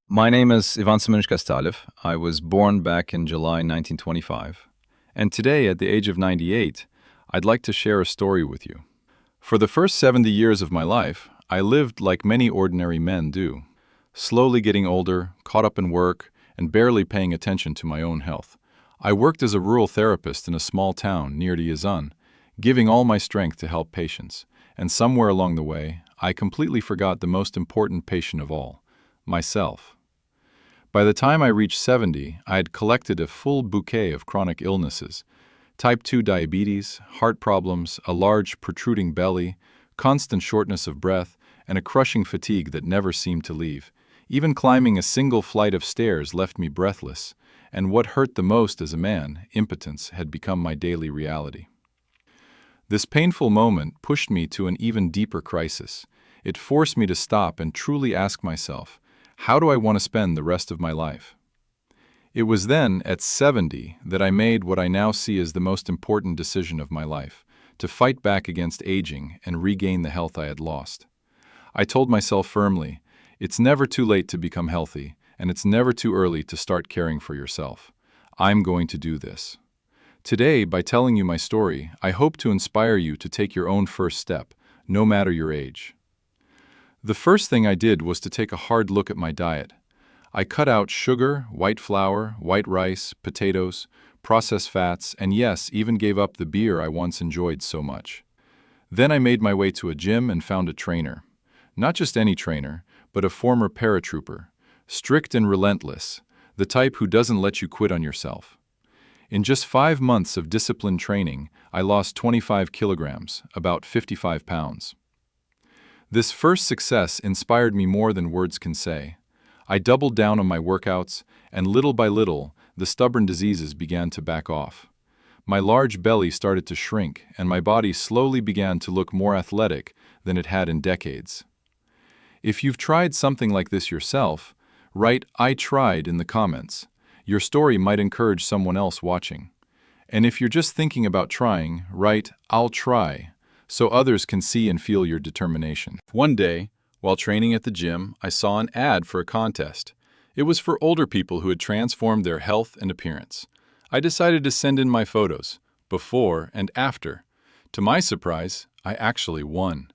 My name is Ivan Semyonovich Kostylev. I was born back in July 1925. And today, at the age of 98, I'd like to share a story with you. For the first 70 years of my life, I lived like many ordinary men do, slowly getting older, caught up in work, and barely paying attention to my own health. I worked as a rural therapist in a small town near to Yazan, giving all my strength to help patients. And somewhere along the way, I completely forgot the most important patient of all, myself. By the time I reached 70, I had collected a full bouquet of chronic illnesses: type 2 diabetes, heart problems, a large protruding belly, constant shortness of breath, and a crushing fatigue that never seemed to leave. Even climbing a single flight of stairs left me breathless, and what hurt the most as a man, impotence, had become my daily reality. This painful moment pushed me to an even deeper crisis. It forced me to stop and truly ask myself, how do I want to spend the rest of my life? It was then, at 70, that I made what I now see as the most important decision of my life: to fight back against aging and regain the health I had lost. I told myself firmly, it's never too late to become healthy, and it's never too early to start caring for yourself. I'm going to do this. Today, by telling you my story, I hope to inspire you to take your own first step, no matter your age. The first thing I did was to take a hard look at my diet. I cut out sugar, white flour, white rice, potatoes, processed fats, and yes, even gave up the beer I once enjoyed so much. Then I made my way to a gym and found a trainer. Not just any trainer, but a former paratrooper, strict and relentless, the type who doesn't let you quit on yourself. In just 5 months of disciplined training, I lost 25 kilograms, about 55 pounds. This first success inspired me more than words can say. I doubled down on my workouts, and little by little, the stubborn diseases began to back off. My large belly started to shrink, and my body slowly began to look more athletic than it had in decades. If you've tried something like this yourself, write "I tried" in the comments. Your story might encourage someone else watching. And if you're just thinking about trying, write "I'll try," so others can see and feel your determination. One day, while training at the gym, I saw an ad for a contest. It was for older people who had transformed their health and appearance. I decided to send in my photos, before and after. To my surprise, I actually won.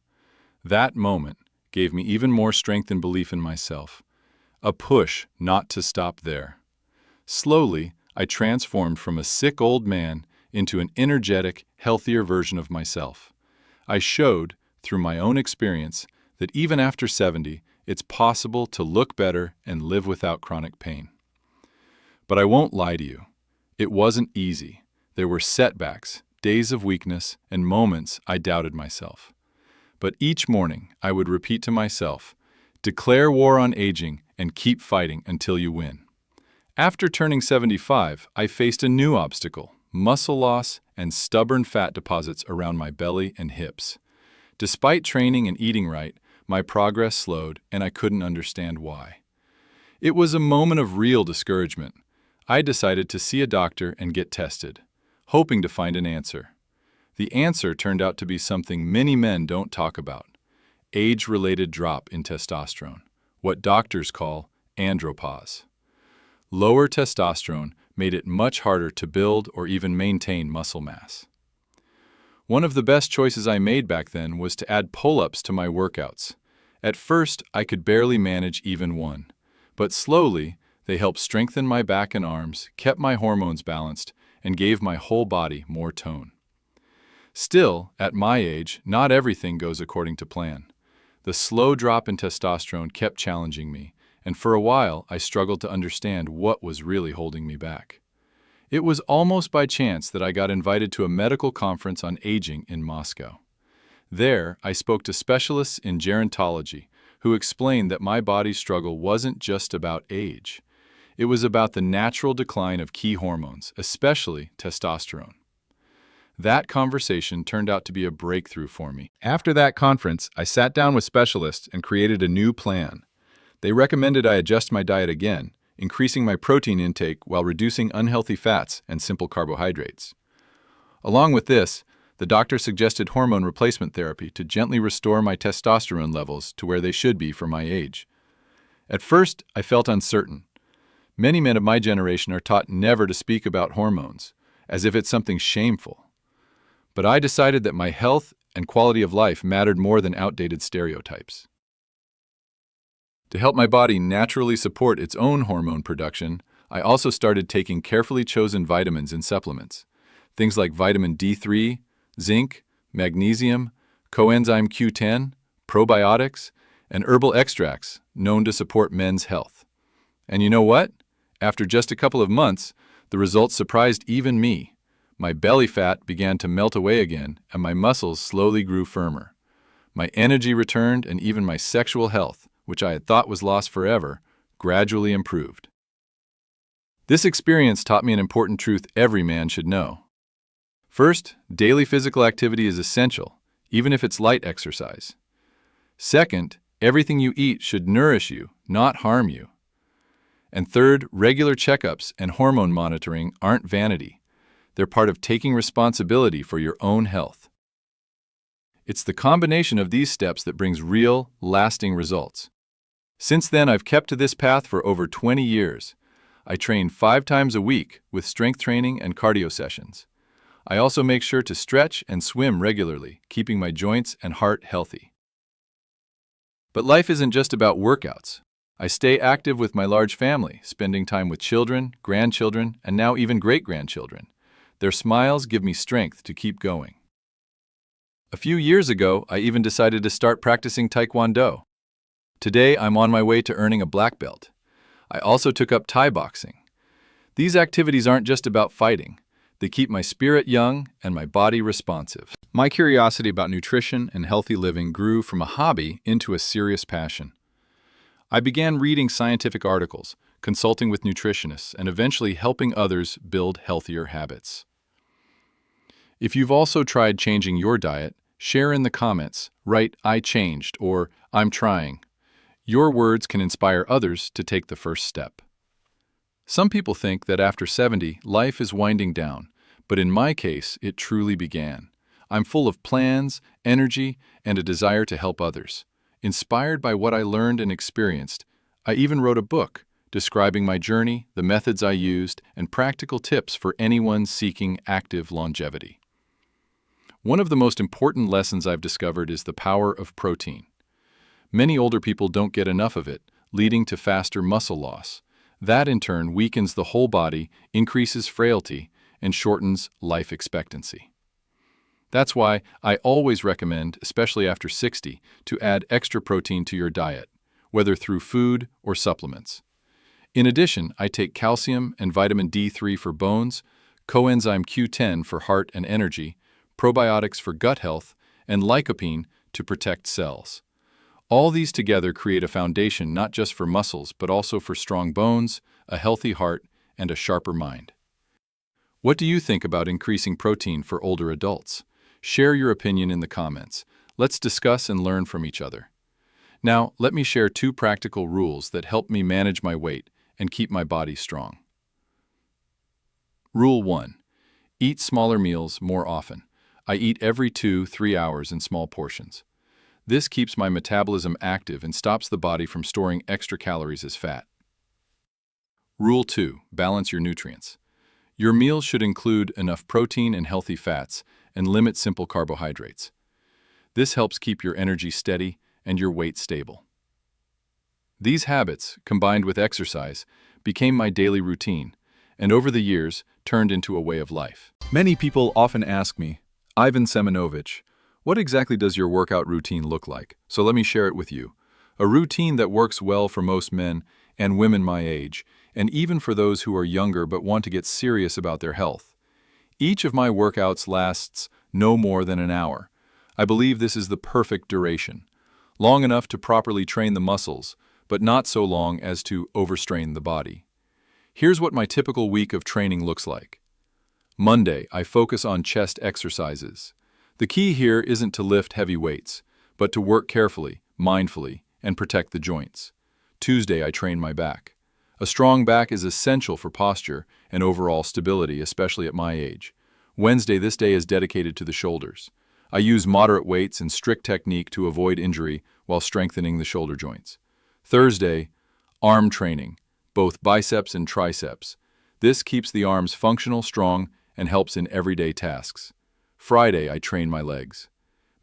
That moment gave me even more strength and belief in myself. A push not to stop there. Slowly, I transformed from a sick old man into an energetic, healthier version of myself. I showed, through my own experience, that even after 70, it's possible to look better and live without chronic pain. But I won't lie to you. It wasn't easy. There were setbacks, days of weakness, and moments I doubted myself. But each morning, I would repeat to myself, declare war on aging and keep fighting until you win. After turning 75, I faced a new obstacle: muscle loss and stubborn fat deposits around my belly and hips. Despite training and eating right, my progress slowed, and I couldn't understand why. It was a moment of real discouragement. I decided to see a doctor and get tested, hoping to find an answer. The answer turned out to be something many men don't talk about: age-related drop in testosterone, what doctors call andropause. Lower testosterone made it much harder to build or even maintain muscle mass. One of the best choices I made back then was to add pull-ups to my workouts. At first, I could barely manage even one, but slowly, they helped strengthen my back and arms, kept my hormones balanced, and gave my whole body more tone. Still, at my age, not everything goes according to plan. The slow drop in testosterone kept challenging me, and for a while I struggled to understand what was really holding me back. It was almost by chance that I got invited to a medical conference on aging in Moscow. There, I spoke to specialists in gerontology who explained that my body's struggle wasn't just about age. It was about the natural decline of key hormones, especially testosterone. That conversation turned out to be a breakthrough for me. After that conference, I sat down with specialists and created a new plan. They recommended I adjust my diet again, increasing my protein intake while reducing unhealthy fats and simple carbohydrates. Along with this, the doctor suggested hormone replacement therapy to gently restore my testosterone levels to where they should be for my age. At first, I felt uncertain. Many men of my generation are taught never to speak about hormones, as if it's something shameful. But I decided that my health and quality of life mattered more than outdated stereotypes. To help my body naturally support its own hormone production, I also started taking carefully chosen vitamins and supplements. Things like vitamin D3, zinc, magnesium, coenzyme Q10, probiotics, and herbal extracts known to support men's health. And you know what? After just a couple of months, the results surprised even me. My belly fat began to melt away again, and my muscles slowly grew firmer. My energy returned, and even my sexual health, which I had thought was lost forever, gradually improved. This experience taught me an important truth every man should know. First, daily physical activity is essential, even if it's light exercise. Second, everything you eat should nourish you, not harm you. And third, regular checkups and hormone monitoring aren't vanity. They're part of taking responsibility for your own health. It's the combination of these steps that brings real, lasting results. Since then, I've kept to this path for over 20 years. I train 5 times a week with strength training and cardio sessions. I also make sure to stretch and swim regularly, keeping my joints and heart healthy. But life isn't just about workouts. I stay active with my large family, spending time with children, grandchildren, and now even great-grandchildren. Their smiles give me strength to keep going. A few years ago, I even decided to start practicing Taekwondo. Today, I'm on my way to earning a black belt. I also took up Thai boxing. These activities aren't just about fighting. They keep my spirit young and my body responsive. My curiosity about nutrition and healthy living grew from a hobby into a serious passion. I began reading scientific articles, consulting with nutritionists, and eventually helping others build healthier habits. If you've also tried changing your diet, share in the comments, write "I changed" or "I'm trying." Your words can inspire others to take the first step. Some people think that after 70, life is winding down, but in my case, it truly began. I'm full of plans, energy, and a desire to help others. Inspired by what I learned and experienced, I even wrote a book describing my journey, the methods I used, and practical tips for anyone seeking active longevity. One of the most important lessons I've discovered is the power of protein. Many older people don't get enough of it, leading to faster muscle loss. That in turn weakens the whole body, increases frailty, and shortens life expectancy. That's why I always recommend, especially after 60, to add extra protein to your diet, whether through food or supplements. In addition, I take calcium and vitamin D3 for bones, coenzyme Q10 for heart and energy, probiotics for gut health, and lycopene to protect cells. All these together create a foundation not just for muscles, but also for strong bones, a healthy heart, and a sharper mind. What do you think about increasing protein for older adults? Share your opinion in the comments. Let's discuss and learn from each other. Now, let me share 2 practical rules that help me manage my weight and keep my body strong. Rule 1. Eat smaller meals more often. I eat every 2-3 hours in small portions. This keeps my metabolism active and stops the body from storing extra calories as fat. Rule 2. Balance your nutrients. Your meals should include enough protein and healthy fats and limit simple carbohydrates. This helps keep your energy steady and your weight stable. These habits, combined with exercise, became my daily routine, and over the years turned into a way of life. Many people often ask me, Ivan Semyonovich, what exactly does your workout routine look like? So let me share it with you. A routine that works well for most men and women my age, and even for those who are younger but want to get serious about their health. Each of my workouts lasts no more than an hour. I believe this is the perfect duration. Long enough to properly train the muscles, but not so long as to overstrain the body. Here's what my typical week of training looks like. Monday, I focus on chest exercises. The key here isn't to lift heavy weights, but to work carefully, mindfully, and protect the joints. Tuesday, I train my back. A strong back is essential for posture and overall stability, especially at my age. Wednesday, this day is dedicated to the shoulders. I use moderate weights and strict technique to avoid injury while strengthening the shoulder joints. Thursday, Arm training, both biceps and triceps. This keeps the arms functional, strong, and helps in everyday tasks. Friday, I train my legs.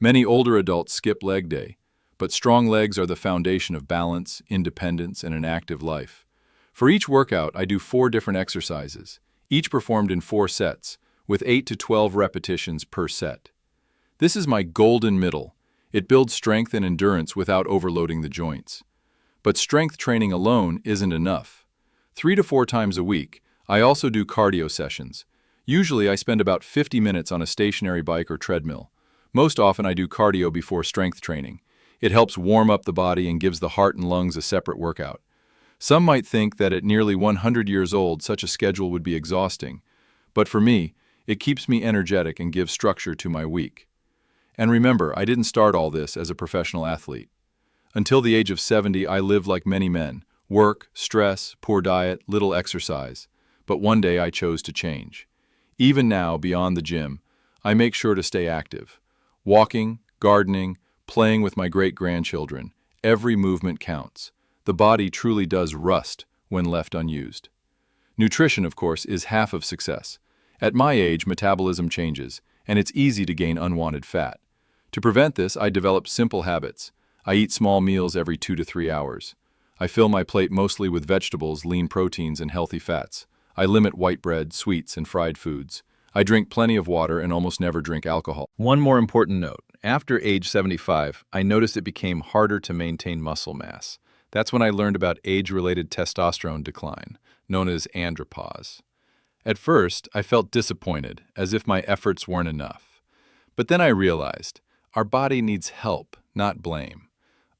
Many older adults skip leg day, but strong legs are the foundation of balance, independence, and an active life. For each workout, I do 4 different exercises, each performed in 4 sets, with 8 to 12 repetitions per set. This is my golden middle. It builds strength and endurance without overloading the joints. But strength training alone isn't enough. 3 to 4 times a week, I also do cardio sessions. Usually I spend about 50 minutes on a stationary bike or treadmill. Most often I do cardio before strength training. It helps warm up the body and gives the heart and lungs a separate workout. Some might think that at nearly 100 years old, such a schedule would be exhausting. But for me, it keeps me energetic and gives structure to my week. And remember, I didn't start all this as a professional athlete. Until the age of 70, I lived like many men. Work, stress, poor diet, little exercise. But one day I chose to change. Even now, beyond the gym, I make sure to stay active. Walking, gardening, playing with my great-grandchildren. Every movement counts. The body truly does rust when left unused. Nutrition, of course, is half of success. At my age, metabolism changes, and it's easy to gain unwanted fat. To prevent this, I developed simple habits. I eat small meals every 2 to 3 hours. I fill my plate mostly with vegetables, lean proteins, and healthy fats. I limit white bread, sweets, and fried foods. I drink plenty of water and almost never drink alcohol. One more important note. After age 75, I noticed it became harder to maintain muscle mass. That's when I learned about age-related testosterone decline, known as andropause. At first, I felt disappointed, as if my efforts weren't enough. But then I realized, our body needs help, not blame.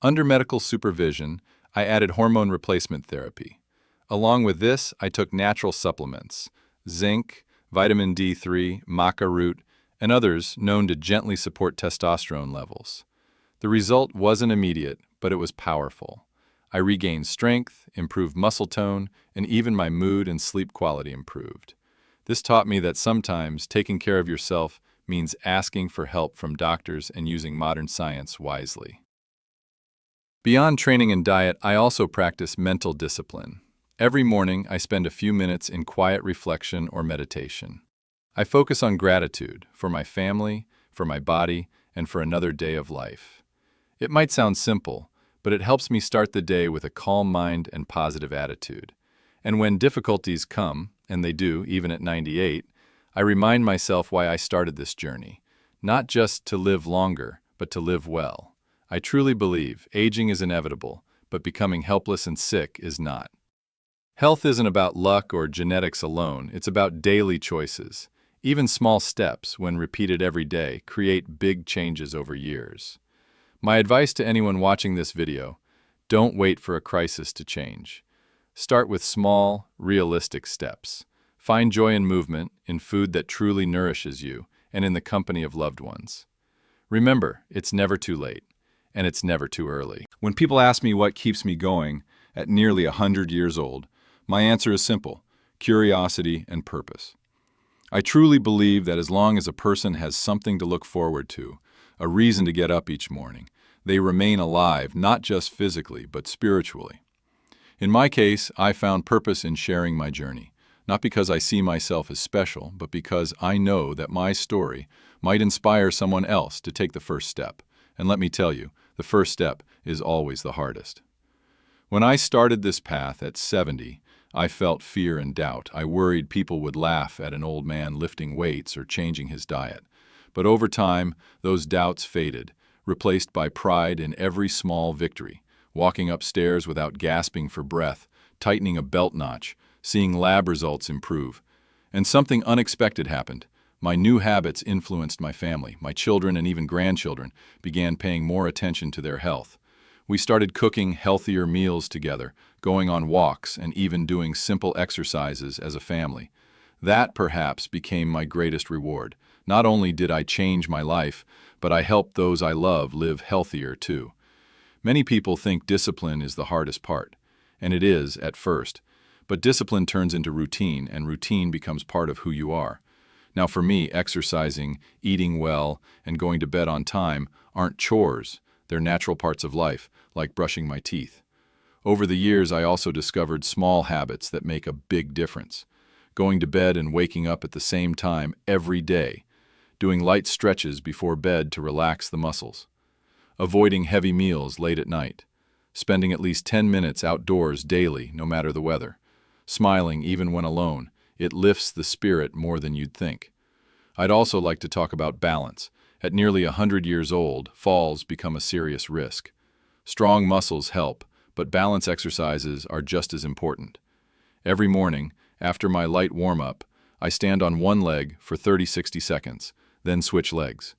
Under medical supervision, I added hormone replacement therapy. Along with this, I took natural supplements, zinc, vitamin D3, maca root, and others known to gently support testosterone levels. The result wasn't immediate, but it was powerful. I regained strength, improved muscle tone, and even my mood and sleep quality improved. This taught me that sometimes taking care of yourself means asking for help from doctors and using modern science wisely. Beyond training and diet, I also practice mental discipline. Every morning, I spend a few minutes in quiet reflection or meditation. I focus on gratitude for my family, for my body, and for another day of life. It might sound simple, but it helps me start the day with a calm mind and positive attitude. And when difficulties come, and they do even at 98, I remind myself why I started this journey, not just to live longer, but to live well. I truly believe aging is inevitable, but becoming helpless and sick is not. Health isn't about luck or genetics alone, it's about daily choices. Even small steps, when repeated every day, create big changes over years. My advice to anyone watching this video, don't wait for a crisis to change. Start with small, realistic steps. Find joy in movement, in food that truly nourishes you, and in the company of loved ones. Remember, it's never too late, and it's never too early. When people ask me what keeps me going at nearly 100 years old, my answer is simple: curiosity and purpose. I truly believe that as long as a person has something to look forward to, a reason to get up each morning, they remain alive, not just physically, but spiritually. In my case, I found purpose in sharing my journey, not because I see myself as special, but because I know that my story might inspire someone else to take the first step. And let me tell you, the first step is always the hardest. When I started this path at 70, I felt fear and doubt. I worried people would laugh at an old man lifting weights or changing his diet. But over time, those doubts faded, replaced by pride in every small victory, walking upstairs without gasping for breath, tightening a belt notch, seeing lab results improve. And something unexpected happened. My new habits influenced my family. My children and even grandchildren began paying more attention to their health. We started cooking healthier meals together, going on walks, and even doing simple exercises as a family. That, perhaps, became my greatest reward. Not only did I change my life, but I helped those I love live healthier too. Many people think discipline is the hardest part, and it is at first. But discipline turns into routine, and routine becomes part of who you are. Now for me, exercising, eating well, and going to bed on time aren't chores. They're natural parts of life, like brushing my teeth. Over the years, I also discovered small habits that make a big difference. Going to bed and waking up at the same time every day. Doing light stretches before bed to relax the muscles. Avoiding heavy meals late at night. Spending at least 10 minutes outdoors daily, no matter the weather. Smiling even when alone. It lifts the spirit more than you'd think. I'd also like to talk about balance. At nearly 100 years old, falls become a serious risk. Strong muscles help, but balance exercises are just as important. Every morning, after my light warm-up, I stand on one leg for 30-60 seconds, then switch legs.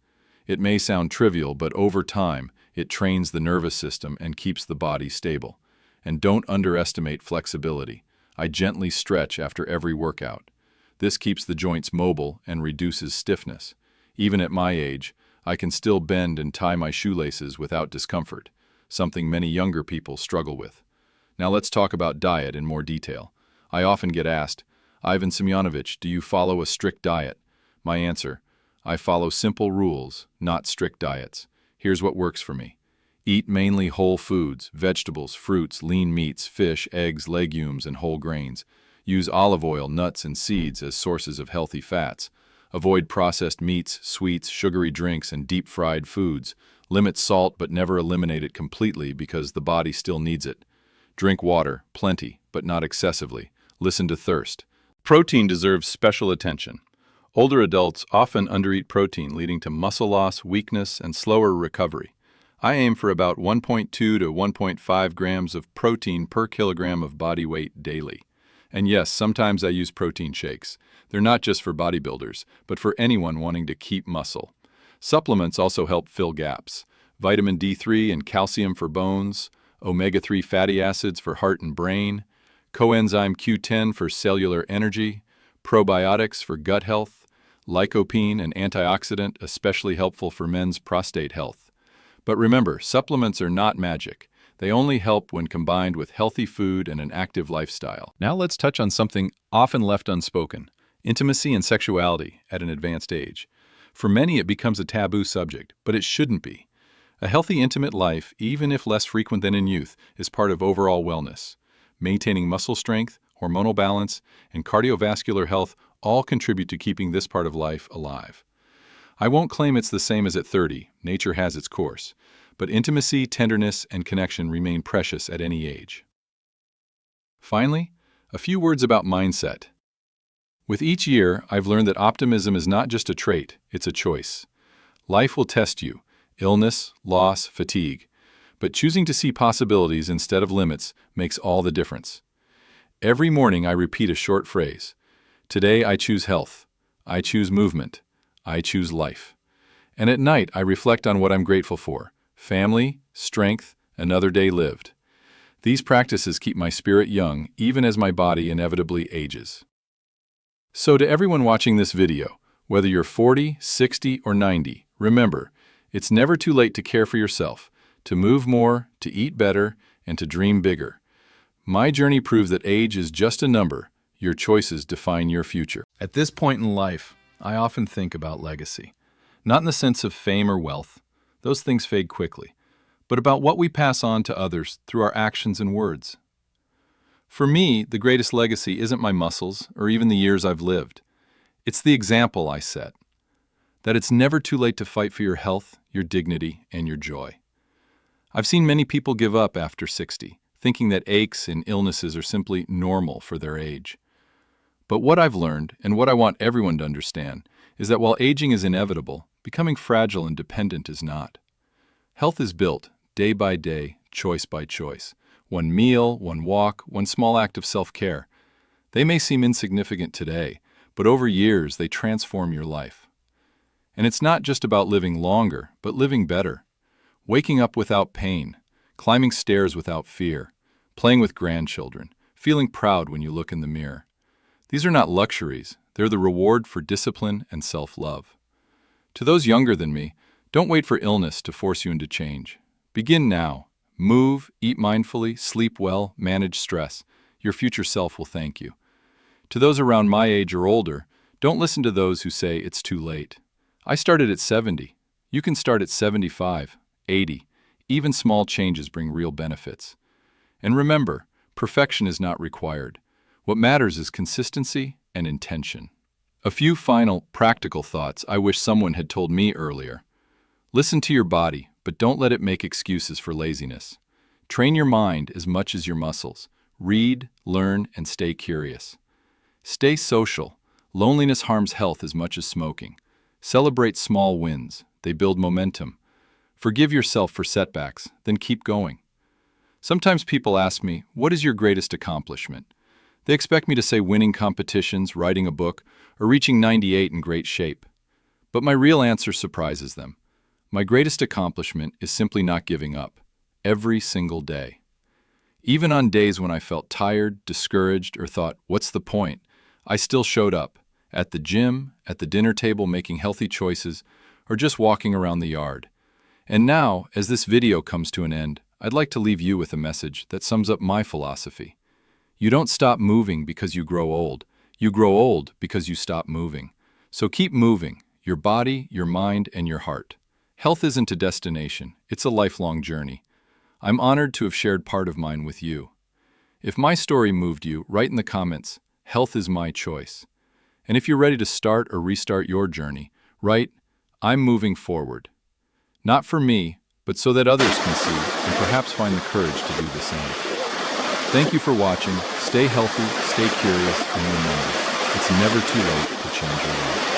It may sound trivial, but over time, it trains the nervous system and keeps the body stable. And don't underestimate flexibility. I gently stretch after every workout. This keeps the joints mobile and reduces stiffness. Even at my age, I can still bend and tie my shoelaces without discomfort, something many younger people struggle with. Now let's talk about diet in more detail. I often get asked, Ivan Semyonovich, do you follow a strict diet? My answer, I follow simple rules, not strict diets. Here's what works for me. Eat mainly whole foods, vegetables, fruits, lean meats, fish, eggs, legumes, and whole grains. Use olive oil, nuts, and seeds as sources of healthy fats. Avoid processed meats, sweets, sugary drinks, and deep-fried foods. Limit salt but never eliminate it completely because the body still needs it. Drink water, plenty, but not excessively. Listen to thirst. Protein deserves special attention. Older adults often undereat protein, leading to muscle loss, weakness, and slower recovery. I aim for about 1.2 to 1.5 grams of protein per kilogram of body weight daily. And yes, sometimes I use protein shakes. They're not just for bodybuilders, but for anyone wanting to keep muscle. Supplements also help fill gaps. Vitamin D3 and calcium for bones, omega-3 fatty acids for heart and brain, coenzyme Q10 for cellular energy, probiotics for gut health, lycopene, an antioxidant especially helpful for men's prostate health. But remember, supplements are not magic. They only help when combined with healthy food and an active lifestyle. Now let's touch on something often left unspoken: intimacy and sexuality at an advanced age. For many, it becomes a taboo subject, but it shouldn't be. A healthy, intimate life, even if less frequent than in youth, is part of overall wellness. Maintaining muscle strength, hormonal balance, and cardiovascular health all contribute to keeping this part of life alive. I won't claim it's the same as at 30, nature has its course, but intimacy, tenderness, and connection remain precious at any age. Finally, a few words about mindset. With each year, I've learned that optimism is not just a trait, it's a choice. Life will test you, illness, loss, fatigue, but choosing to see possibilities instead of limits makes all the difference. Every morning I repeat a short phrase. Today I choose health. I choose movement. I choose life. And at night I reflect on what I'm grateful for: family, strength, another day lived. These practices keep my spirit young even as my body inevitably ages. So to everyone watching this video, whether you're 40, 60, or 90, remember, it's never too late to care for yourself, to move more, to eat better, and to dream bigger. My journey proves that age is just a number. Your choices define your future. At this point in life, I often think about legacy. Not in the sense of fame or wealth. Those things fade quickly. But about what we pass on to others through our actions and words. For me, the greatest legacy isn't my muscles or even the years I've lived. It's the example I set. That it's never too late to fight for your health, your dignity, and your joy. I've seen many people give up after 60, thinking that aches and illnesses are simply normal for their age. But what I've learned, and what I want everyone to understand, is that while aging is inevitable, becoming fragile and dependent is not. Health is built, day by day, choice by choice. One meal, one walk, one small act of self-care. They may seem insignificant today, but over years they transform your life. And it's not just about living longer, but living better. Waking up without pain, climbing stairs without fear, playing with grandchildren, feeling proud when you look in the mirror. These are not luxuries, they're the reward for discipline and self-love. To those younger than me, don't wait for illness to force you into change. Begin now. Move, eat mindfully, sleep well, manage stress. Your future self will thank you. To those around my age or older, don't listen to those who say it's too late. I started at 70. You can start at 75, 80. Even small changes bring real benefits. And remember, perfection is not required. What matters is consistency and intention. A few final, practical thoughts I wish someone had told me earlier. Listen to your body, but don't let it make excuses for laziness. Train your mind as much as your muscles. Read, learn, and stay curious. Stay social. Loneliness harms health as much as smoking. Celebrate small wins. They build momentum. Forgive yourself for setbacks, then keep going. Sometimes people ask me, what is your greatest accomplishment? They expect me to say winning competitions, writing a book, or reaching 98 in great shape. But my real answer surprises them. My greatest accomplishment is simply not giving up, every single day. Even on days when I felt tired, discouraged, or thought, what's the point? I still showed up, at the gym, at the dinner table making healthy choices, or just walking around the yard. And now, as this video comes to an end, I'd like to leave you with a message that sums up my philosophy. You don't stop moving because you grow old. You grow old because you stop moving. So keep moving, your body, your mind, and your heart. Health isn't a destination, it's a lifelong journey. I'm honored to have shared part of mine with you. If my story moved you, write in the comments, health is my choice. And if you're ready to start or restart your journey, write, I'm moving forward. Not for me, but so that others can see and perhaps find the courage to do the same. Thank you for watching. Stay healthy, stay curious, and remember, it's never too late to change your life.